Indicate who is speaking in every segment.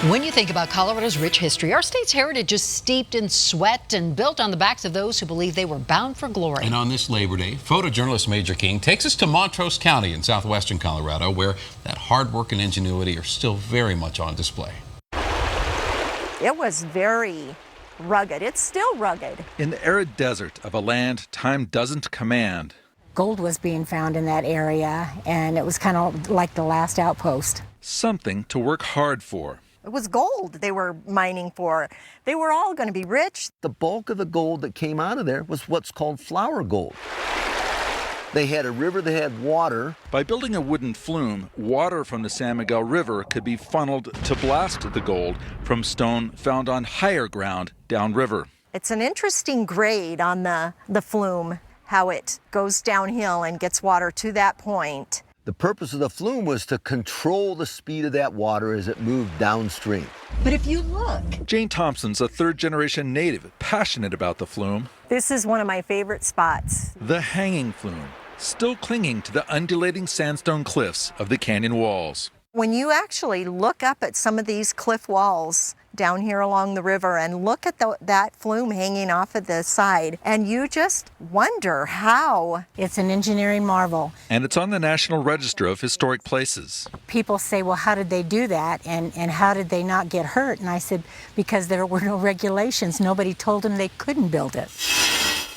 Speaker 1: When you think about Colorado's rich history, our state's heritage is steeped in sweat and built on the backs of those who believe they were bound for glory.
Speaker 2: And on this Labor Day, photojournalist Major King takes us to Montrose County in southwestern Colorado, where that hard work and ingenuity are still very much on display.
Speaker 3: It was very rugged. It's still rugged.
Speaker 4: In the arid desert of a land time doesn't command.
Speaker 5: Gold was being found in that area, and it was kind of like the last outpost.
Speaker 4: Something to work hard for.
Speaker 3: It was gold they were mining for. They were all going to be rich.
Speaker 6: The bulk of the gold that came out of there was what's called flour gold. They had a river, they had water.
Speaker 4: By building a wooden flume, water from the San Miguel River could be funneled to blast the gold from stone found on higher ground downriver.
Speaker 3: It's an interesting grade on the flume, how it goes downhill and gets water to that point.
Speaker 6: The purpose of the flume was to control the speed of that water as it moved downstream.
Speaker 1: But if you look,
Speaker 4: Jane Thompson's a third-generation native, passionate about the flume.
Speaker 3: This is one of my favorite spots.
Speaker 4: The hanging flume, still clinging to the undulating sandstone cliffs of the canyon walls.
Speaker 3: When you actually look up at some of these cliff walls down here along the river and look at that flume hanging off of the side, and you just wonder how.
Speaker 5: It's an engineering marvel.
Speaker 4: And it's on the National Register of Historic Places.
Speaker 5: People say, well, how did they do that? And how did they not get hurt? And I said, because there were no regulations. Nobody told them they couldn't build it.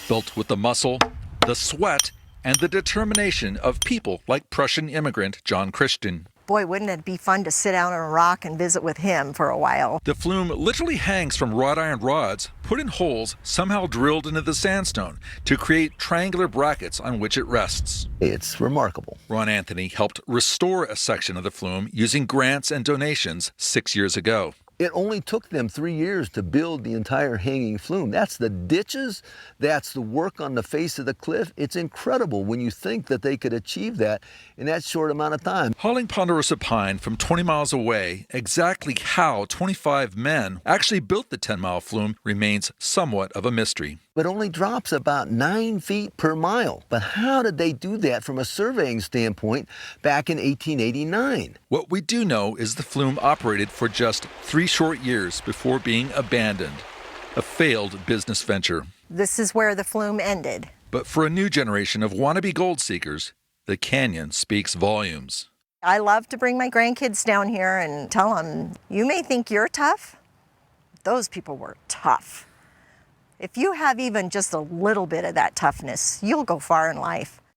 Speaker 4: Built with the muscle, the sweat, and the determination of people like Prussian immigrant John Christian.
Speaker 3: Boy, wouldn't it be fun to sit down on a rock and visit with him for a while.
Speaker 4: The flume literally hangs from wrought iron rods put in holes somehow drilled into the sandstone to create triangular brackets on which it rests.
Speaker 6: It's remarkable.
Speaker 4: Ron Anthony helped restore a section of the flume using grants and donations 6 years ago.
Speaker 6: It only took them 3 years to build the entire hanging flume. That's the ditches, that's the work on the face of the cliff. It's incredible when you think that they could achieve that in that short amount of time.
Speaker 4: Hauling ponderosa pine from 20 miles away, exactly how 25 men actually built the 10-mile flume remains somewhat of a mystery.
Speaker 6: It only drops about 9 feet per mile. But how did they do that from a surveying standpoint back in 1889?
Speaker 4: What we do know is the flume operated for just 3 short years before being abandoned. A failed business venture.
Speaker 3: This is where the flume ended.
Speaker 4: But for a new generation of wannabe gold seekers, the canyon speaks volumes.
Speaker 3: I love to bring my grandkids down here and tell them, you may think you're tough. Those people were tough. If you have even just a little bit of that toughness, you'll go far in life.